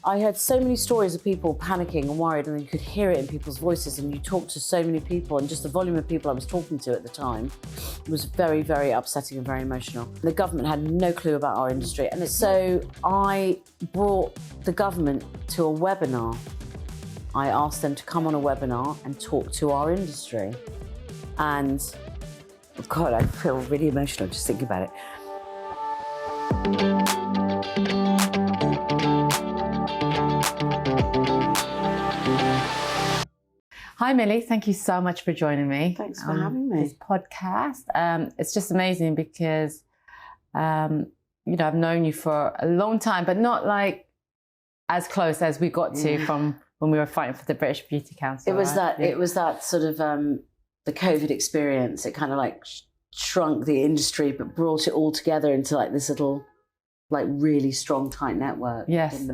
I heard so many stories of people panicking and worried, and you could hear it in people's voices, and you talked to so many people, and just the volume of people I was talking to at the time was very, very upsetting and very emotional. The government had no clue about our industry, and so I brought the government to a webinar. I asked them to come on a webinar and talk to our industry. And God, I feel really emotional just thinking about it. Hi Millie, thank you so much for joining me. Thanks for having me. This podcast. It's just amazing because, I've known you for a long time, but not like as close as we got to from when we were fighting for the British Beauty Council. It was that sort of the COVID experience. It kind of like shrunk the industry, but brought it all together into like this little, like really strong, tight network. Yes.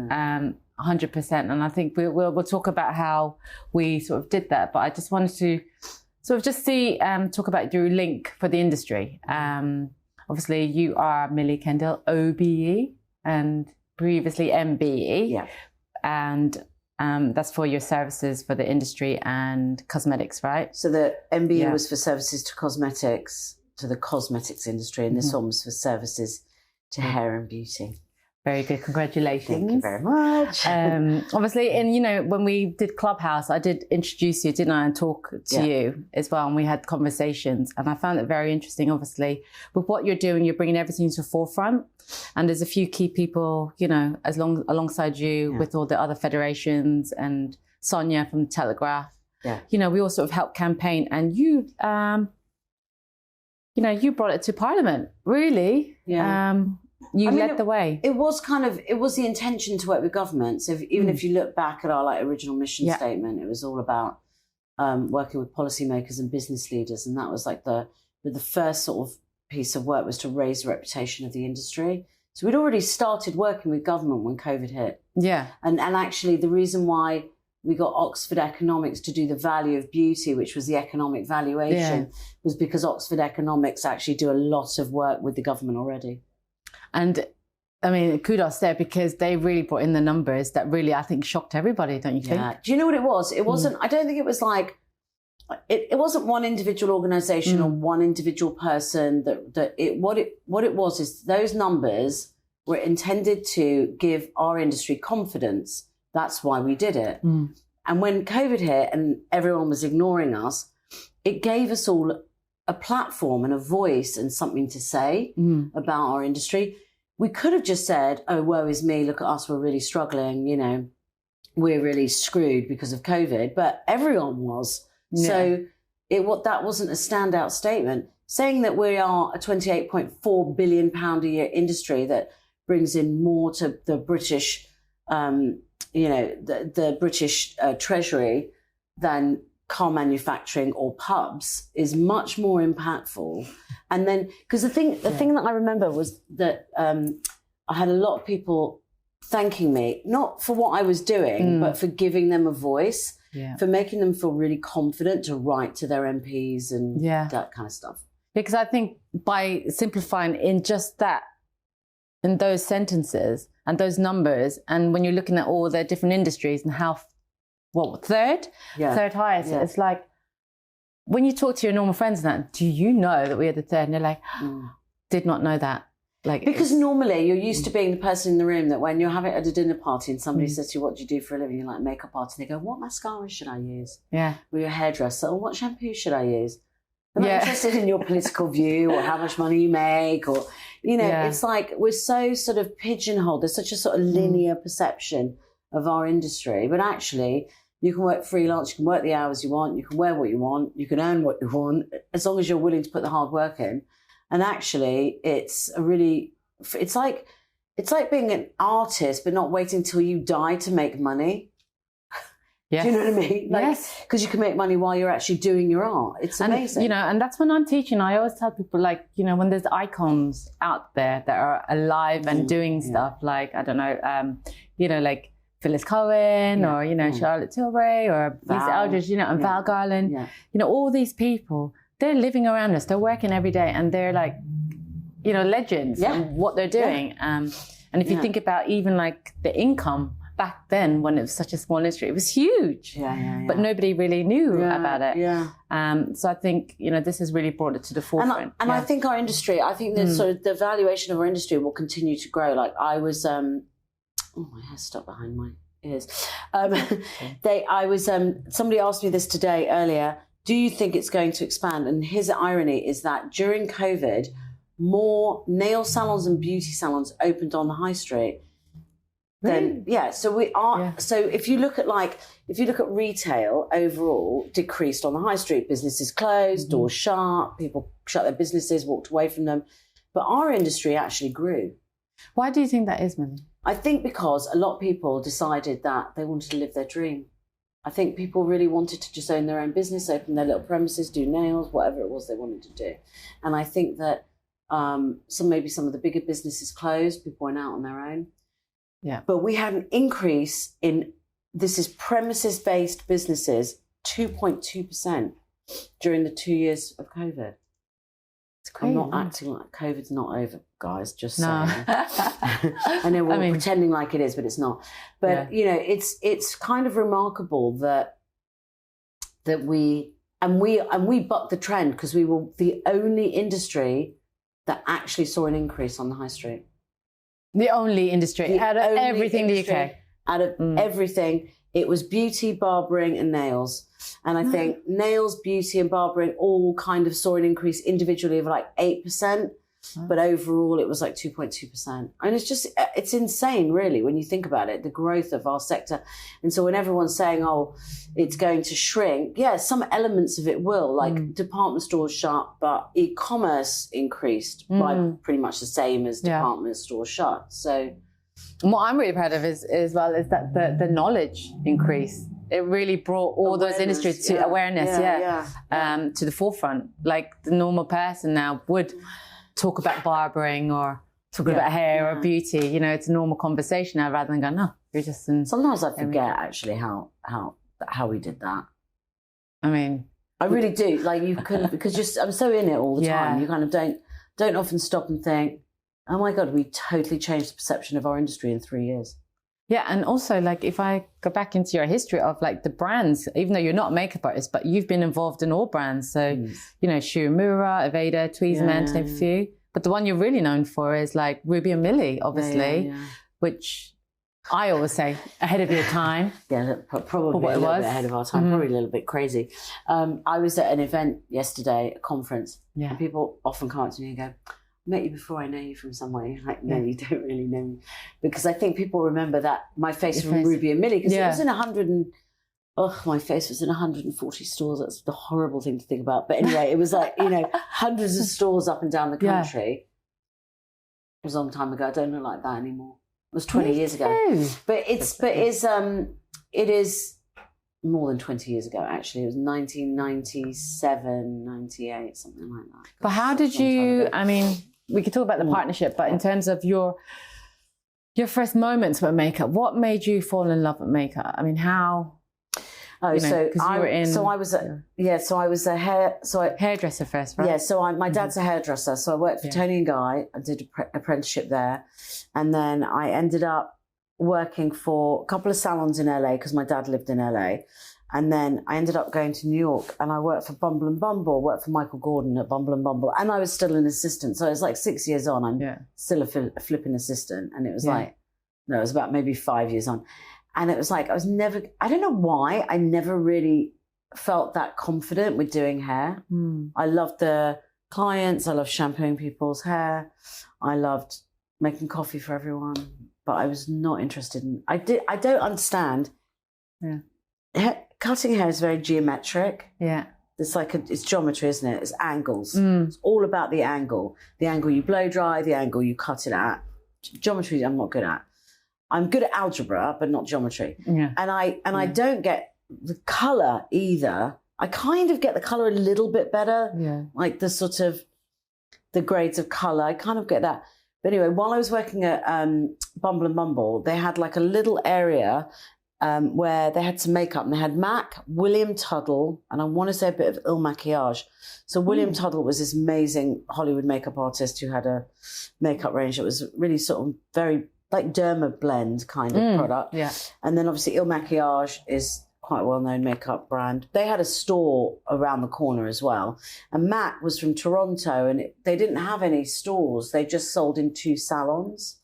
100%, and I think we'll talk about how we sort of did that. But I just wanted to sort of just talk about your link for the industry. Obviously, you are Millie Kendall OBE and previously MBE, and that's for your services for the industry and cosmetics, right? So the MBE was for services to cosmetics, to the cosmetics industry, and this one was for services to hair and beauty. Very good. Congratulations. Thank you very much. Obviously, and when we did Clubhouse, I did introduce you, didn't I, and talk to you as well. And we had conversations, and I found it very interesting. Obviously, with what you're doing, you're bringing everything to the forefront. And there's a few key people, alongside you with all the other federations and Sonia from the Telegraph. Yeah. We all sort of helped campaign, and you brought it to Parliament, really. Yeah. You led the way. It was the intention to work with government. So even if you look back at our original mission statement, it was all about working with policymakers and business leaders. And that was like the first sort of piece of work was to raise the reputation of the industry. So we'd already started working with government when COVID hit. Yeah. And actually the reason why we got Oxford Economics to do the value of beauty, which was the economic valuation, was because Oxford Economics actually do a lot of work with the government already. And I mean, kudos there, because they really brought in the numbers that really, I think, shocked everybody, don't you think? Yeah. Do you know what it was? It wasn't, I don't think it was like, it wasn't one individual organisation or one individual person. What it was is those numbers were intended to give our industry confidence. That's why we did it. And when COVID hit and everyone was ignoring us, it gave us all a platform and a voice and something to say about our industry. We could have just said, oh, woe is me, look at us, we're really struggling, we're really screwed because of COVID, but everyone was. Yeah. So that wasn't a standout statement. Saying that we are a £28.4 billion a year industry that brings in more to the British, the British Treasury than car manufacturing or pubs is much more impactful. And then, because the thing that I remember was that I had a lot of people thanking me, not for what I was doing, but for giving them a voice, for making them feel really confident to write to their MPs and that kind of stuff. Because I think by simplifying in just that, in those sentences and those numbers, and when you're looking at all the different industries and how third highest. Yeah. It's like when you talk to your normal friends and that, do you know that we are the third? And they're like, did not know that. Like, because normally you're used to being the person in the room that when you're having at a dinner party and somebody says to you, what do you do for a living? You're like, makeup artist. And they go, what mascara should I use? Yeah. Or your hairdresser. Or what shampoo should I use? I'm not interested in your political view or how much money you make or, it's like we're so sort of pigeonholed. There's such a sort of linear perception of our industry. But actually, you can work freelance, you can work the hours you want, you can wear what you want, you can earn what you want, as long as you're willing to put the hard work in. And actually, it's like being an artist, but not waiting till you die to make money. Yes. Do you know what I mean? Yes. Because you can make money while you're actually doing your art. It's amazing. And that's when I'm teaching. I always tell people, when there's icons out there that are alive and doing stuff, like, I don't know, like Phyllis Cohen or, Charlotte Tilbury or Lisa Eldridge, and Val Garland, all these people, they're living around us. They're working every day and they're like, legends in what they're doing. And if you think about even like the income back then, when it was such a small industry, it was huge. Yeah. But nobody really knew about it. Yeah. So I think, this has really brought it to the forefront. And I think our industry, I think that sort of the valuation of our industry will continue to grow. Like I was, my hair's stuck behind my ears. Somebody asked me this today earlier, do you think it's going to expand? And his irony is that during COVID, more nail salons and beauty salons opened on the high street. Then so we are. Yeah. So if you look at retail overall, decreased on the high street. Businesses closed, doors shut, people shut their businesses, walked away from them. But our industry actually grew. Why do you think that is, Millie? I think because a lot of people decided that they wanted to live their dream. I think people really wanted to just own their own business, open their little premises, do nails, whatever it was they wanted to do. And I think that maybe some of the bigger businesses closed, people went out on their own. Yeah. But we had an increase in, this is premises-based businesses, 2.2% during the 2 years of COVID. It's crazy. I'm not acting like COVID's not over, guys, just saying. I know we're pretending like it is, but it's not. But, it's kind of remarkable that we bucked the trend, because we were the only industry that actually saw an increase on the high street. The only industry out of everything in the UK. Out of everything, it was beauty, barbering, and nails. And I think nails, beauty, and barbering all kind of saw an increase individually of like 8%, but overall it was like 2.2%. And it's insane, really, when you think about it, the growth of our sector. And so when everyone's saying, oh, it's going to shrink, some elements of it will, like department stores shut, but e-commerce increased by pretty much the same as department stores shut. So what I'm really proud of is that the knowledge increase. It really brought all those industries to awareness, to the forefront. Like the normal person now would talk about barbering or talking about hair or beauty. It's a normal conversation now, rather than going, no, you're just. Sometimes I forget actually how we did that. I mean, I really do. Like you couldn't, because I'm so in it all the time. You kind of don't often stop and think, oh my God, we totally changed the perception of our industry in 3 years. Yeah, and also, like, if I go back into your history of, like, the brands, even though you're not a makeup artist, but you've been involved in all brands. So, Shurumura, Aveda, Tweezerman, to name a few. But the one you're really known for is, like, Ruby and Millie, obviously, which I always say, ahead of your time. Probably a little bit ahead of our time, probably a little bit crazy. I was at an event yesterday, a conference, and people often come up to me and go, met you before, I know you from somewhere. You're like, no, you don't really know me. Because I think people remember that my face from Ruby and Millie, because it was in my face was in 140 stores. That's the horrible thing to think about. But anyway, it was like, hundreds of stores up and down the country. It was a long time ago. I don't look like that anymore. It was 20 years ago. But it is more than 20 years ago, actually. It was 1997, 98, something like that. But how did you, we could talk about the partnership, but in terms of your first moments with makeup, what made you fall in love with makeup? I mean, how? I was a hairdresser first, right? Yeah. So my dad's a hairdresser, so I worked for Tony and Guy. I did an apprenticeship there, and then I ended up working for a couple of salons in LA because my dad lived in LA. And then I ended up going to New York, and I worked for Bumble and Bumble, worked for Michael Gordon at Bumble and Bumble, and I was still an assistant. So it was like 6 years on, I'm still a flipping assistant. And it was it was about maybe 5 years on. And it was like, I don't know why, I never really felt that confident with doing hair. I loved the clients, I loved shampooing people's hair, I loved making coffee for everyone, but I was not interested in, I don't understand. Cutting hair is very geometric. Yeah. It's like it's geometry, isn't it? It's angles. It's all about the angle you blow dry, the angle you cut it at. Geometry, I'm not good at. I'm good at algebra, but not geometry. Yeah. And I don't get the color either. I kind of get the color a little bit better. Yeah. Like the sort of the grades of color. I kind of get that. But anyway, while I was working at Bumble and Bumble, they had like a little area where they had some makeup, and they had MAC, William Tuddle, and I want to say a bit of Il Maquillage. So William Tuddle was this amazing Hollywood makeup artist who had a makeup range that was really sort of very like derma blend kind of product. Yeah. And then obviously Il Maquillage is quite a well-known makeup brand. They had a store around the corner as well. And Mac was from Toronto, and they didn't have any stores. They just sold in 2 salons.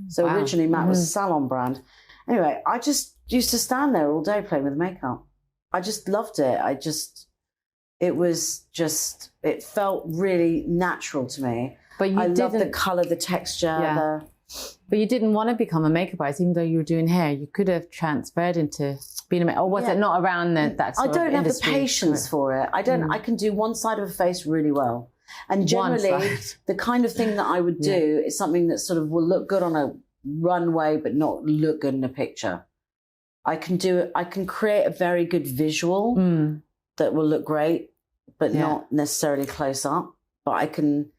So originally Mac was a salon brand. Anyway, I just used to stand there all day playing with makeup. I just loved it. It felt really natural to me. But I love the colour, the texture. But you didn't want to become a makeup artist, even though you were doing hair. You could have transferred into being a makeup, or was it not around that sort of industry? I don't have the patience for it. I can do one side of a face really well. And generally, the kind of thing that I would do is something that sort of will look good on a runway, but not look good in a picture. I can create a very good visual that will look great, but not necessarily close up. But I can.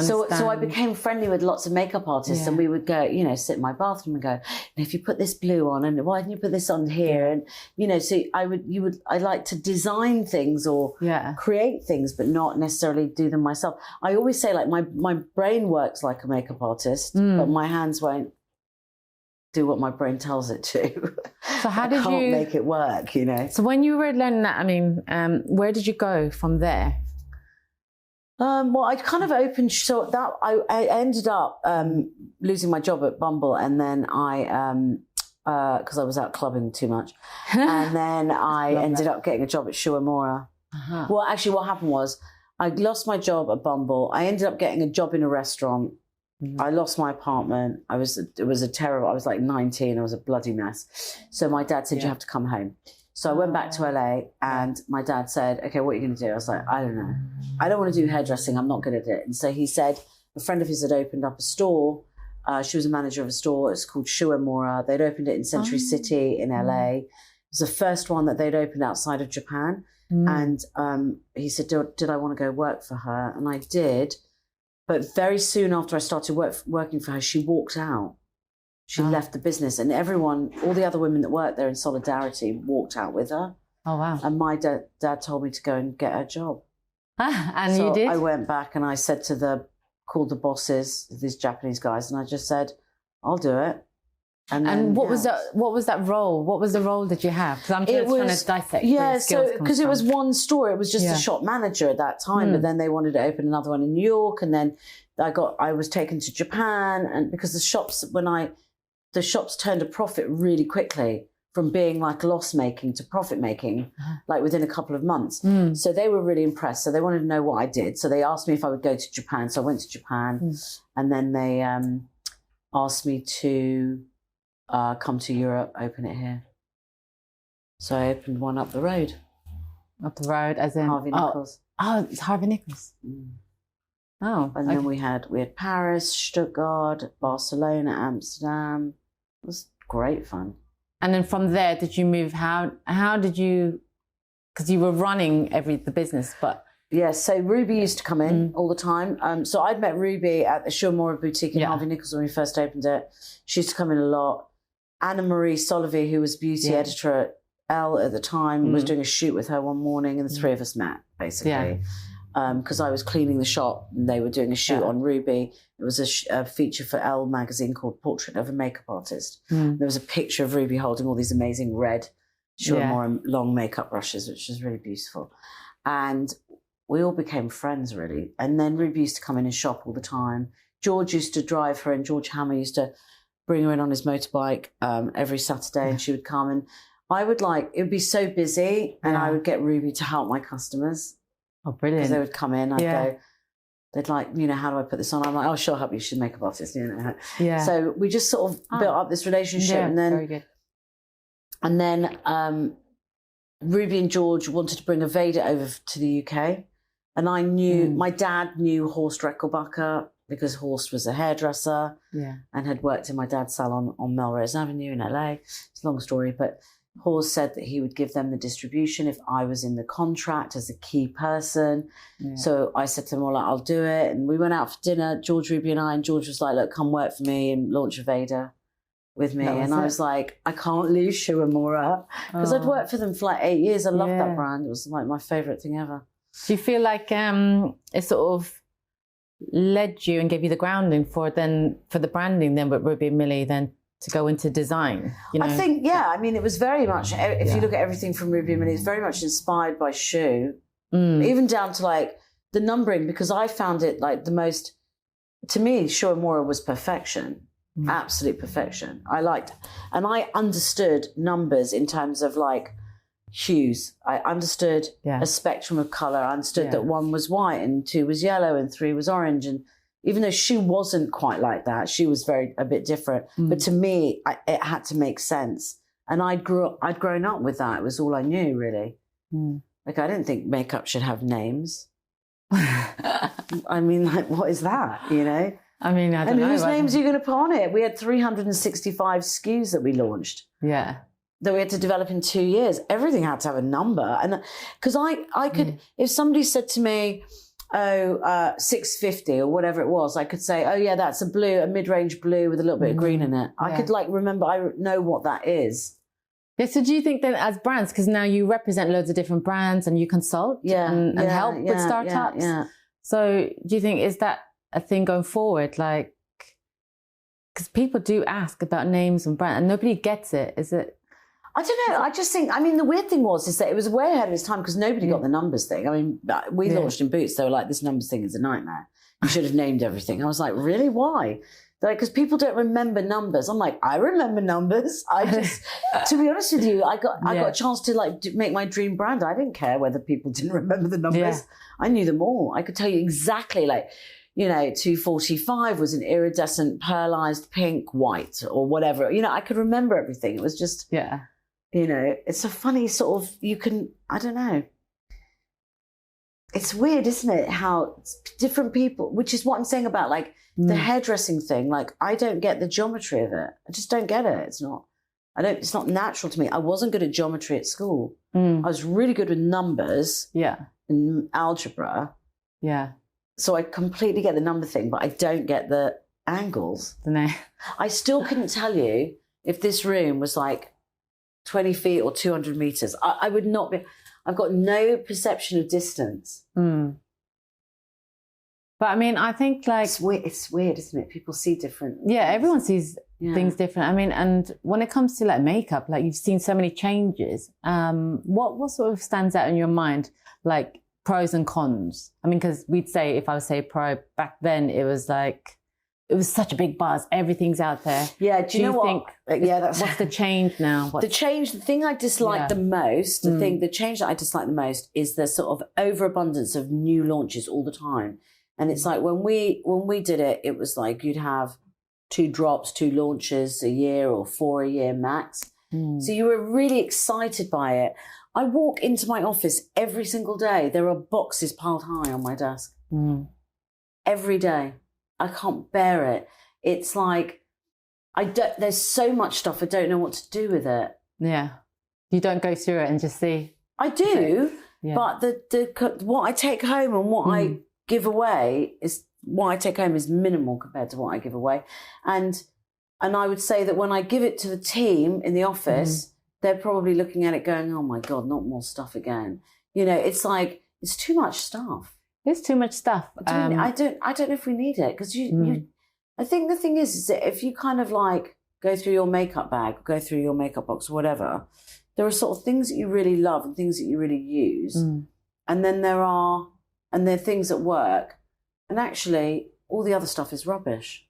So I became friendly with lots of makeup artists, and we would go, sit in my bathroom and go, if you put this blue on, and why didn't you put this on here? And, so I like to design things or create things, but not necessarily do them myself. I always say, like, my brain works like a makeup artist, but my hands won't do what my brain tells it to. So how did you can't make it work, So when you were learning that, where did you go from there? Well, I kind of opened, so that I ended up losing my job at Bumble, and then because I was out clubbing too much, and then I ended up getting a job at Shuamura. Well, actually, what happened was I lost my job at Bumble. I ended up getting a job in a restaurant. I lost my apartment. It was a terrible. I was like 19. I was a bloody mess. So my dad said, "You have to come home." So I went back to LA, and my dad said, "Okay, what are you going to do?" I was like, "I don't know. I don't want to do hairdressing. I'm not good at it." And so he said, a friend of his had opened up a store. She was a manager of a store. It's called Shuamura. They'd opened it in Century City in LA. It was the first one that they'd opened outside of Japan. And he said, did I want to go work for her? And I did. But very soon after I started working for her, she walked out. She left the business, and all the other women that worked there in solidarity walked out with her. Oh, wow. And my dad told me to go and get her job. And so you did? I went back and I said called the bosses, these Japanese guys, and I just said, I'll do it. And what was that role? What was the role that you have? Because I'm trying to dissect. Yeah, so because it was one store, it was just a shop manager at that time, but then they wanted to open another one in New York, and then I was taken to Japan, and because the shops turned a profit really quickly from being like loss making to profit making, like within a couple of months. So they were really impressed. So they wanted to know what I did. So they asked me if I would go to Japan. So I went to Japan, and then they asked me to come to Europe, open it here. So I opened one up the road. Up the road, as in Harvey Nichols. Oh, it's Harvey Nichols. Oh, and then we had Paris, Stuttgart, Barcelona, Amsterdam. It was great fun. And then from there, did you move? How did you? Because you were running the business, but yeah. So Ruby used to come in all the time. So I'd met Ruby at the Shuamura boutique in Harvey Nichols when we first opened it. She used to come in a lot. Anna Marie Solovey, who was beauty editor at Elle at the time, was doing a shoot with her one morning, and the three of us met basically. Because I was cleaning the shop and they were doing a shoot on Ruby. It was a feature for Elle magazine called Portrait of a Makeup Artist. There was a picture of Ruby holding all these amazing red Shuamura long makeup brushes, which was really beautiful. And we all became friends, really. And then Ruby used to come in and shop all the time. George used to drive her, and George Hammer used to bring her in on his motorbike every Saturday, and she would come. And it would be so busy, and I would get Ruby to help my customers. Oh, brilliant. Because they would come in, I'd go, they'd like, how do I put this on? I'm like, oh, she'll help you. She's a makeup artist, Yeah. So we just sort of built up this relationship. And then, very good. And then Ruby and George wanted to bring Aveda over to the UK. And I knew, my dad knew Horst Reckelbacher because Horst was a hairdresser and had worked in my dad's salon on Melrose Avenue in LA. It's a long story, but Horst said that he would give them the distribution if I was in the contract as a key person. So I said to him, well, I'll do it. And we went out for dinner, George, Ruby and I, and George was like, look, come work for me and launch Aveda with me. And I was like, I can't leave Shuamura because I'd worked for them for like 8 years. I loved that brand. It was like my favourite thing ever. Do you feel like it's sort of led you and gave you the grounding for the branding then with Ruby and Millie then to go into design? You know? I think, I mean, it was very much, if you look at everything from Ruby and Millie, it's very much inspired by Shu, even down to like the numbering, because I found it like the most, to me, Shu and Mora was perfection, absolute perfection. And I understood numbers in terms of like hues. I understood a spectrum of color. I understood that 1 was white and 2 was yellow and 3 was orange. And even though Shu wasn't quite like that, she was a bit different. But to me, it had to make sense. And I'd grown up with that. It was all I knew, really. Like, I didn't think makeup should have names. I mean, like, what is that, you know? I mean, I don't know. And whose names are you going to put on it? We had 365 SKUs that we launched. Yeah. That we had to develop in 2 years. Everything had to have a number. And because I could, if somebody said to me, 650 or whatever it was, I could say, oh yeah, that's a mid-range blue with a little bit of green in it. I could like remember, I know what that is. Yeah, so do you think then as brands, because now you represent loads of different brands and you consult and help with startups. So do you think, is that a thing going forward? Like, because people do ask about names and brands and nobody gets it. Is it? I don't know. I just think, I mean, the weird thing is that it was way ahead of its time because nobody got the numbers thing. I mean, we launched in Boots. They were like, this numbers thing is a nightmare. You should have named everything. I was like, really? Why? They're like, because people don't remember numbers. I'm like, I remember numbers. I just, to be honest with you, I got a chance to like make my dream brand. I didn't care whether people didn't remember the numbers. Yeah. I knew them all. I could tell you exactly, like, you know, 245 was an iridescent, pearlized pink, white, or whatever. You know, I could remember everything. It was just, you know, it's a funny sort of, I don't know. It's weird, isn't it? How different people, which is what I'm saying about like the hairdressing thing. Like, I don't get the geometry of it. I just don't get it. It's not natural to me. I wasn't good at geometry at school. I was really good with numbers. And algebra. So I completely get the number thing, but I don't get the angles. No. I still couldn't tell you if this room was like 20 feet or 200 meters. I would not be, I've got no perception of distance. But I mean, I think like... It's weird, isn't it? People see different... Yeah, everyone sees things different. I mean, and when it comes to like makeup, like you've seen so many changes. What sort of stands out in your mind? Like pros and cons? I mean, because we'd say, if I would say pro back then, it was like, it was such a big buzz. Everything's out there. Yeah. Do you know what? What's the change now? The thing I dislike the most, the change that I dislike the most is the sort of overabundance of new launches all the time. And it's like when we did it, it was like you'd have 2 drops, 2 launches a year or 4 a year max. So you were really excited by it. I walk into my office every single day. There are boxes piled high on my desk. Every day. I can't bear it. It's like, there's so much stuff, I don't know what to do with it. Yeah. You don't go through it and just see. I do, but what I take home and what I give away is minimal compared to what I give away. And I would say that when I give it to the team in the office, they're probably looking at it going, oh my God, not more stuff again. You know, it's like, it's too much stuff. It's too much stuff. I don't know if we need it because I think the thing is that if you kind of like go through your makeup bag, go through your makeup box, whatever, there are sort of things that you really love and things that you really use. And then there are things that work. And actually, all the other stuff is rubbish.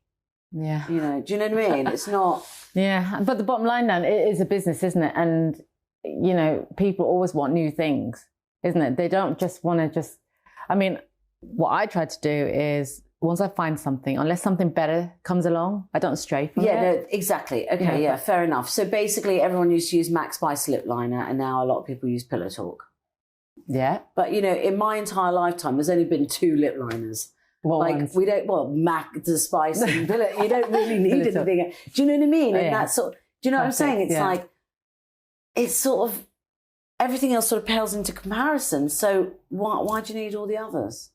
Yeah. You know, do you know what I mean? It's not. Yeah. But the bottom line now, it is a business, isn't it? And, you know, people always want new things, isn't it? They don't just want to I mean, what I try to do is once I find something, unless something better comes along, I don't stray from it. No, exactly. Okay, fair enough. So basically everyone used to use Max Spice lip liner and now a lot of people use Pillow Talk. Yeah. But, you know, in my entire lifetime, there's only been 2 lip liners. Mac, the Spice and Pillow, you don't really need anything. Do you know what I mean? And that's do you know what I'm saying? It's like, it's sort of, everything else sort of pales into comparison. So why do you need all the others?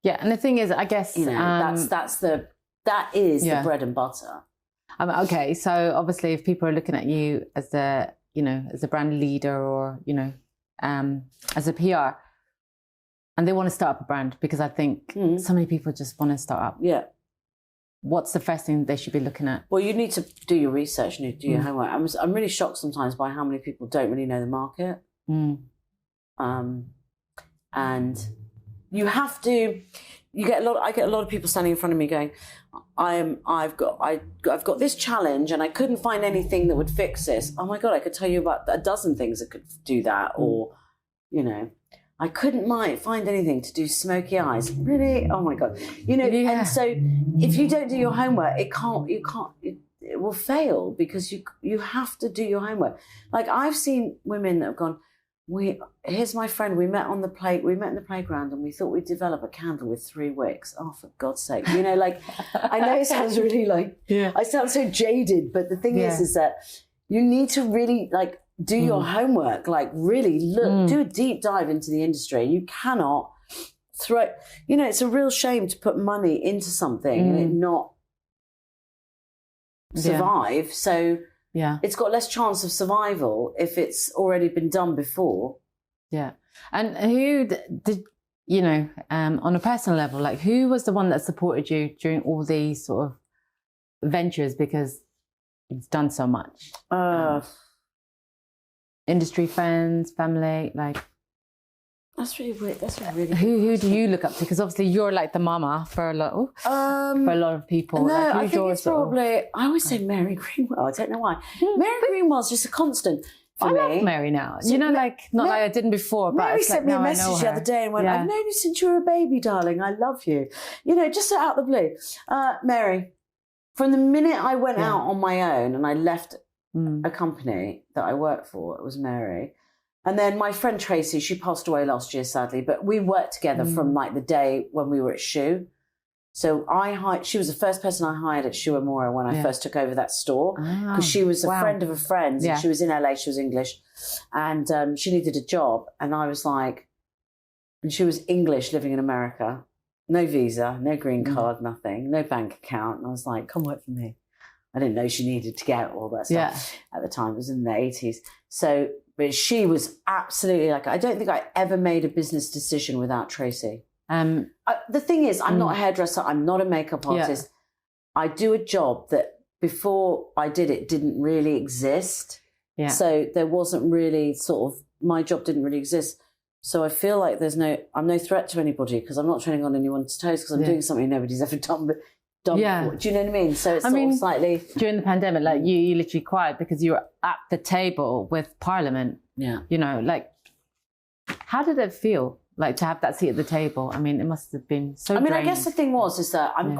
Yeah, and the thing is, I guess you know that is the bread and butter. Okay, so obviously, if people are looking at you as a brand leader or as a PR, and they want to start up a brand, because I think so many people just want to start up. Yeah. What's the first thing they should be looking at? Well, you need to do your research, you need to do your homework. I'm really shocked sometimes by how many people don't really know the market. And you have to. I get a lot of people standing in front of me going, I've got this challenge and I couldn't find anything that would fix this. Oh my God, I could tell you about a dozen things that could do that. Or, I couldn't find anything to do smoky eyes. Really? Oh my God. And so if you don't do your homework, it will fail, because you have to do your homework. Like, I've seen women that have gone, here's my friend, we met in the playground and we thought we'd develop a candle with 3 wicks. Oh, for God's sake. I know it sounds really I sound so jaded, but the thing is that you need to really do your homework, really look, do a deep dive into the industry. You cannot throw, it's a real shame to put money into something and it not survive. So it's got less chance of survival if it's already been done before. Yeah. And who did, on a personal level, who was the one that supported you during all these sort of ventures, because you've done so much? Industry friends, family, That's really weird. That's really. Who do you look up to? Because obviously you're the mama for a lot of people. No, I think it's probably. I always say Mary Greenwell. I don't know why. Mary Greenwell's just a constant for me. I love Mary now. Not like I didn't before. But Mary sent me a message the other day and went, "I've known you since you were a baby, darling. I love you." Just out of the blue. Mary, from the minute I went out on my own and I left a company that I worked for, it was Mary. And then my friend Tracy, she passed away last year, sadly, but we worked together from the day when we were at Shoe. So she was the first person I hired at Shoe Amora when I first took over that store, because she was a friend of a friend. And she was in LA, she was English, and she needed a job. And I was like, and she was English, living in America, no visa, no green card, nothing, no bank account. And I was like, come work for me. I didn't know she needed to get all that stuff at the time. It was in the 80s. So, but she was absolutely I don't think I ever made a business decision without Tracy. The thing is, I'm not a hairdresser. I'm not a makeup artist. I do a job that before I did it didn't really exist. Yeah. So there wasn't really my job didn't really exist. So I feel like I'm no threat to anybody, because I'm not treading on anyone's toes, because I'm doing something nobody's ever done before. Do you know what I mean? So it's slightly... During the pandemic, you literally cried because you were at the table with Parliament. Yeah. How did it feel, to have that seat at the table? I mean, it must have been so draining. I guess the thing is that I'm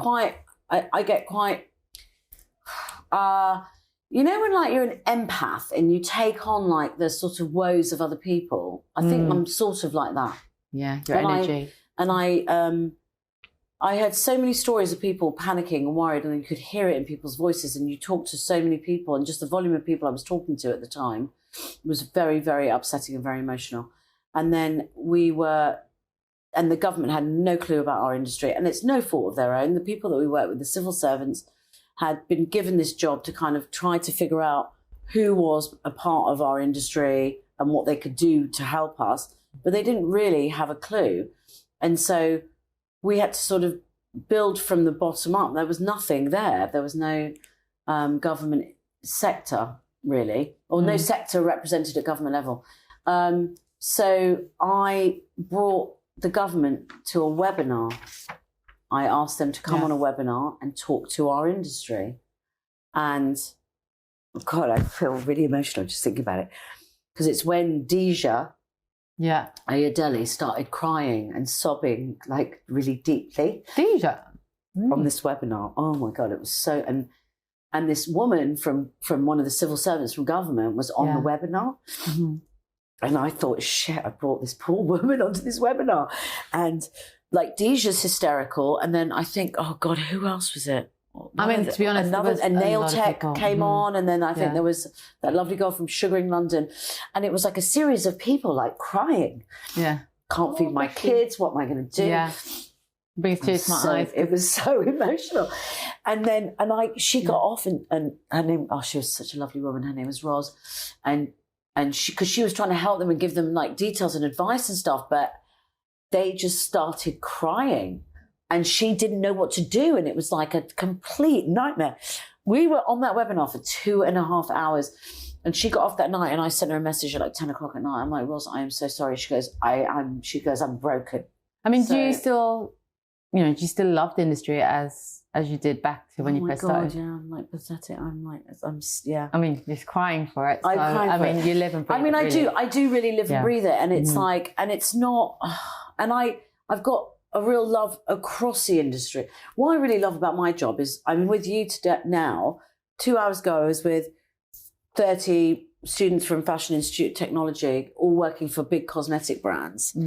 I get quite... when you're an empath and you take on the sort of woes of other people, I think I'm sort of like that. Yeah, your energy. I heard so many stories of people panicking and worried, and you could hear it in people's voices, and you talked to so many people, and just the volume of people I was talking to at the time was very, very upsetting and very emotional. And then and the government had no clue about our industry, and it's no fault of their own. The people that we work with, the civil servants, had been given this job to kind of try to figure out who was a part of our industry and what they could do to help us, but they didn't really have a clue. And so we had to sort of build from the bottom up. There was nothing there. There was no government sector, really, or no sector represented at government level. So I brought the government to a webinar. I asked them to come on a webinar and talk to our industry. And, God, I feel really emotional just thinking about it. Because it's when Deja... Ayodele started crying and sobbing really deeply. Deja? From this webinar. Oh my God, it was so... And this woman from one of the civil servants from government was on the webinar. Mm-hmm. And I thought, shit, I brought this poor woman onto this webinar. And Deja's hysterical. And then I think, oh God, who else was it? To be honest, a nail tech came on, and then I think there was that lovely girl from Sugaring London, and it was a series of people crying. Yeah, can't feed my kids. What am I going to do? Yeah, brings tears to my eyes. It was so emotional, and then she got off, and her name. Oh, she was such a lovely woman. Her name was Roz, and she, because she was trying to help them and give them details and advice and stuff, but they just started crying and she didn't know what to do. And it was like a complete nightmare. We were on that webinar for 2.5 hours and she got off that night and I sent her a message at like 10 o'clock at night. I'm like, Ross, I am so sorry. She goes, I'm broken. I mean, do you still love the industry as you did back to when you first started? Yeah, I'm like pathetic. Yeah. I mean, just crying for it. So, I mean, you live and breathe it. I do really live and breathe it. And it's like, and it's not, and I've got a real love across the industry. What I really love about my job is I'm with you today now. 2 hours ago, I was with 30 students from Fashion Institute Technology, all working for big cosmetic brands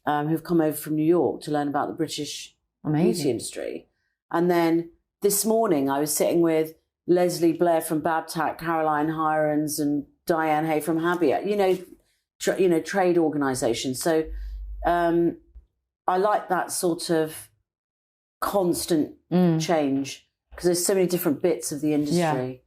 who've come over from New York to learn about the British beauty industry. And then this morning I was sitting with Leslie Blair from Babtac, Caroline Hirons and Diane Hay from Habiat, trade organisations. So I like that sort of constant change because there's so many different bits of the industry.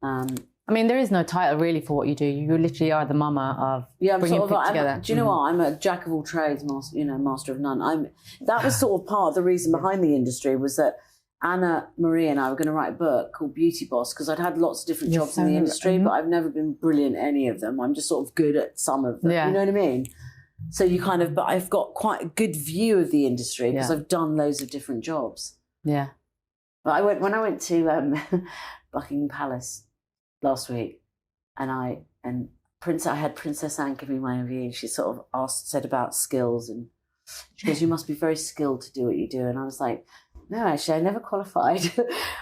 Yeah. I mean, there is no title really for what you do. You literally are the mama of bringing people together. Do you know what? I'm a jack of all trades, master of none. That was sort of part of the reason behind the industry was that Anna Marie and I were going to write a book called Beauty Boss because I'd had lots of different jobs in the industry, but I've never been brilliant at any of them. I'm just sort of good at some of them. Yeah. You know what I mean? So but I've got quite a good view of the industry because I've done loads of different jobs. Yeah. But when I went to Buckingham Palace last week, and I had Princess Anne give me my MBE, and she sort of said about skills, and she goes, "You must be very skilled to do what you do." And I was like, "No, actually, I never qualified."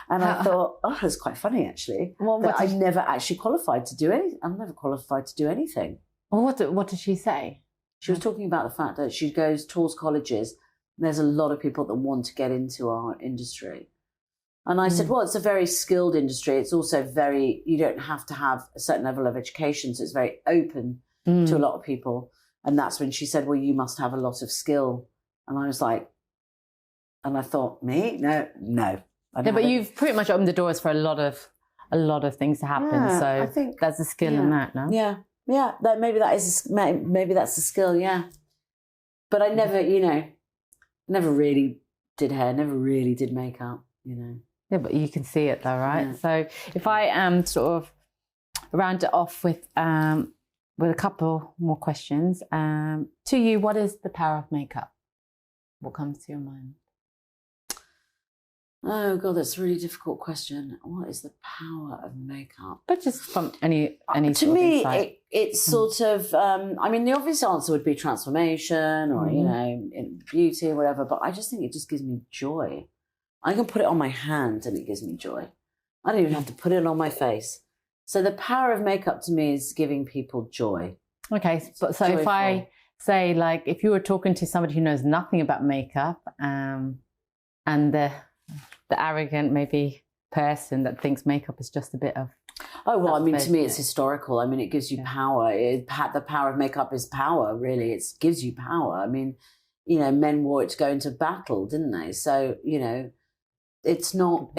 And I thought, "Oh, that's quite funny, actually. I never actually qualified to do anything. I'm never qualified to do anything." Well, what did she say? She was talking about the fact that she tours colleges. And there's a lot of people that want to get into our industry. And I said, well, it's a very skilled industry. It's also you don't have to have a certain level of education. So it's very open to a lot of people. And that's when she said, well, you must have a lot of skill. And I was like, and I thought, me? No. Yeah, but you've pretty much opened the doors for a lot of things to happen. Yeah, so I think there's a skill in that, no? Yeah. Yeah. Maybe that's the skill. Yeah. But I never, never really did hair, never really did makeup, Yeah, but you can see it though, right? Yeah. So if I sort of round it off with a couple more questions. To you, what is the power of makeup? What comes to your mind? Oh God, that's a really difficult question. What is the power of makeup? But just from any to me, it's sort of. The obvious answer would be transformation, or in beauty or whatever. But I just think it just gives me joy. I can put it on my hand and it gives me joy. I don't even have to put it on my face. So the power of makeup to me is giving people joy. Okay, so if I say, like, if you were talking to somebody who knows nothing about makeup, and the arrogant maybe person that thinks makeup is just a bit of... Oh, well, to me, it's historical. It gives you power. The power of makeup is power, really. It gives you power. Men wore it to go into battle, didn't they? So, it's not,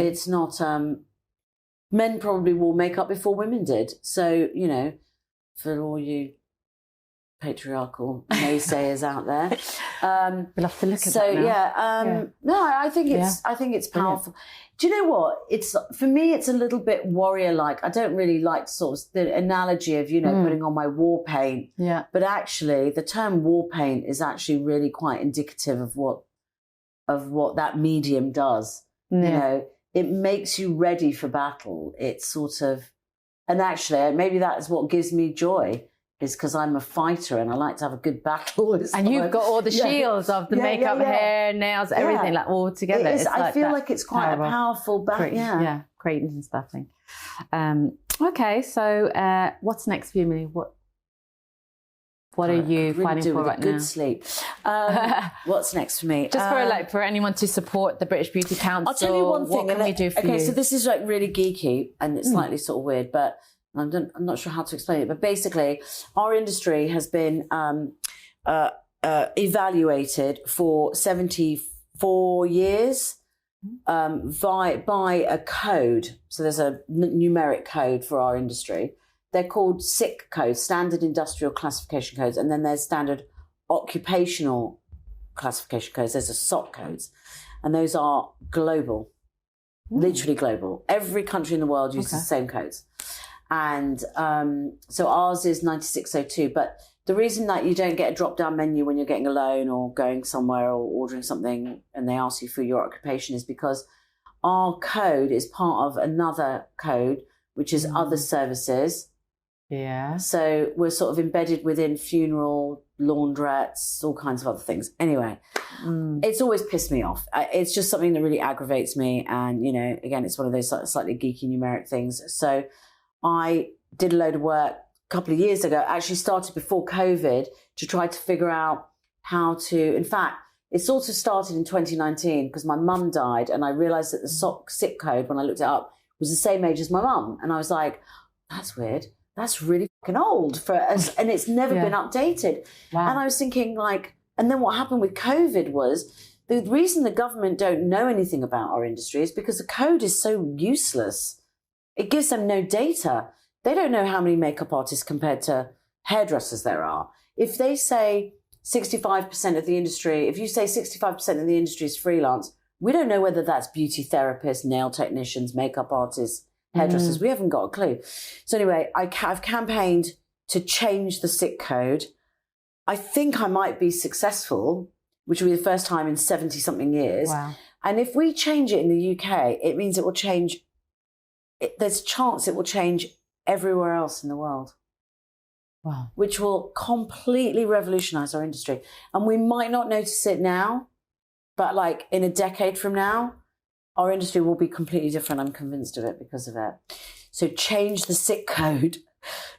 men probably wore makeup before women did. So, for all you patriarchal naysayers out there. We'll have to look at that now. No, I think it's powerful. Brilliant. Do you know what? For me, it's a little bit warrior-like. I don't really like sort of the analogy of, putting on my war paint. Yeah. But actually, the term war paint is actually really quite indicative of what that medium does. Yeah. It makes you ready for battle. It's sort of, and actually, maybe that is what gives me joy. Is because I'm a fighter and I like to have a good battle. And you've got all the shields of the makeup, hair, nails, everything, like all together. I feel like it's quite a powerful battle. Yeah, creating and stuffing. Okay, so what's next for you, Millie? What are you fighting for right now? Good sleep. What's next for me? Just for anyone to support the British Beauty Council. I'll tell you one thing. What can we do for you? Okay, so this is like really geeky and it's slightly sort of weird, but I'm not sure how to explain it, but basically our industry has been evaluated for 74 years by a code. So there's a numeric code for our industry. They're called SIC codes, Standard Industrial Classification Codes, and then there's Standard Occupational classification codes. There's the SOC codes, and those are global, literally global. Every country in the world uses the same codes. And so ours is 9602. But the reason that you don't get a drop-down menu when you're getting a loan or going somewhere or ordering something and they ask you for your occupation is because our code is part of another code, which is other services. Yeah. So we're sort of embedded within funeral, laundrettes, all kinds of other things. Anyway, it's always pissed me off. It's just something that really aggravates me. And, you know, again, it's one of those slightly geeky numeric things. So I did a load of work a couple of years ago, actually started before COVID, to try to figure out how to, in fact, it sort of started in 2019 because my mum died and I realised that the SIC code, when I looked it up, was the same age as my mum. And I was like, that's weird. That's really fucking old for us. And it's never been updated. Wow. And I was thinking like, and then what happened with COVID was the reason the government don't know anything about our industry is because the code is so useless. It gives them no data. They don't know how many makeup artists compared to hairdressers there are. If they say 65% of the industry, if you say 65% of the industry is freelance, we don't know whether that's beauty therapists, nail technicians, makeup artists, hairdressers. We haven't got a clue. So anyway, I've campaigned to change the SIC code. I think I might be successful, which will be the first time in 70 something years. Wow. And if we change it in the UK, it means it will change. There's a chance it will change everywhere else in the world. Wow. Which will completely revolutionize our industry. And we might not notice it now, but like in a decade from now, our industry will be completely different. I'm convinced of it because of it. So change the SIC code.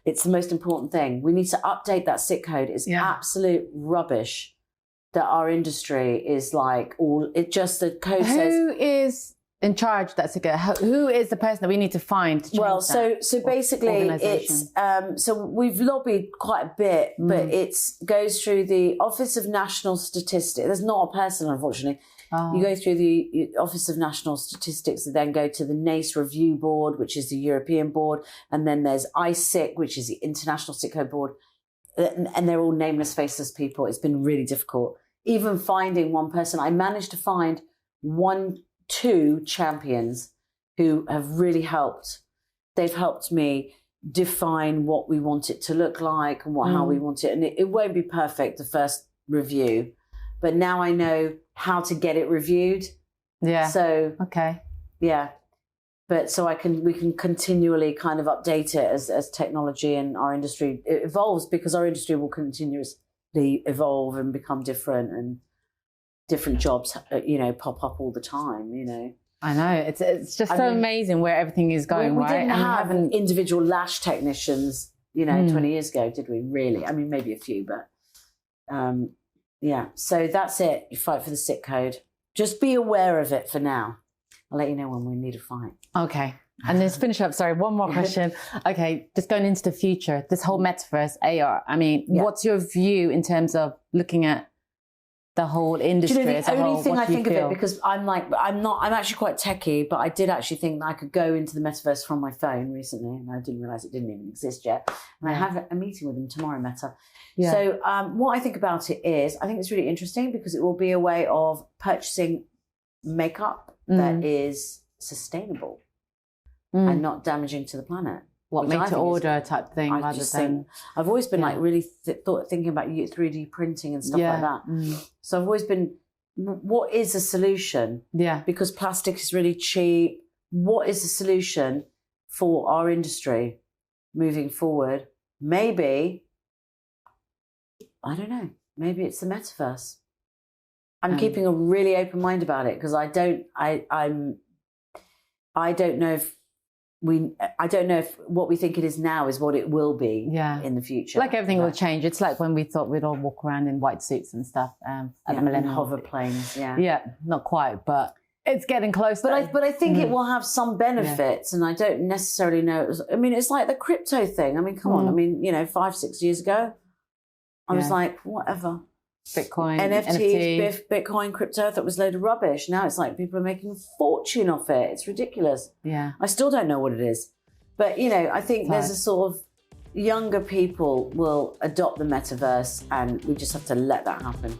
It's the most important thing. We need to update that SIC code. It's absolute rubbish that our industry is like the code says. Who is in charge? That's a who is the person that we need to find to change that? So basically it's so we've lobbied quite a bit, but it goes through the Office of National Statistics. There's not a person, unfortunately. You go through the Office of National Statistics and then go to the NACE Review Board, which is the European board, and then there's ISIC, which is the International SIC Code Board, and they're all nameless, faceless people. It's been really difficult. Even finding one person, I managed to find 2 champions who have really helped. They've helped me define what we want it to look like and how we want it. And it won't be perfect, the first review, but now I know how to get it reviewed. Yeah. So, yeah. But so we can continually kind of update it as technology and our industry evolves, because our industry will continuously evolve and become different, and different jobs, pop up all the time, I know. It's just amazing where everything is going, we right? Didn't have individual lash technicians, 20 years ago, did we really? I mean, maybe a few, but yeah. So that's it. You fight for the SIC code. Just be aware of it for now. I'll let you know when we need a fight. Okay. And let's finish up. Sorry, one more question. Okay, just going into the future, this whole metaverse, AR. I mean, what's your view in terms of looking at the whole industry as a whole? The only thing I think of it, because I'm actually quite techie, but I did actually think that I could go into the metaverse from my phone recently, and I didn't realise it didn't even exist yet. And I have a meeting with them tomorrow, Meta. Yeah. So what I think about it is, I think it's really interesting because it will be a way of purchasing makeup that is sustaable and not damaging to the planet. What, made to order type thing rather than... I've always been like really thinking about 3D printing and stuff like that. So I've always been, what is a solution? Yeah. Because plastic is really cheap. What is the solution for our industry moving forward? Maybe, I don't know, maybe it's the metaverse. I'm keeping a really open mind about it because I don't know if what we think it is now is what it will be in the future. Like everything will change. It's like when we thought we'd all walk around in white suits and stuff at the millennium. Hover planes, Yeah, not quite, but it's getting closer. But I think it will have some benefits, and I don't necessarily know. It's like the crypto thing. I mean, come on. I mean, 5-6 years ago, I was like, whatever. Bitcoin, NFTs, Bitcoin, crypto, I thought it was a load of rubbish. Now it's like people are making a fortune off it. It's ridiculous. Yeah. I still don't know what it is. But, I think there's a sort of younger people will adopt the metaverse, and we just have to let that happen.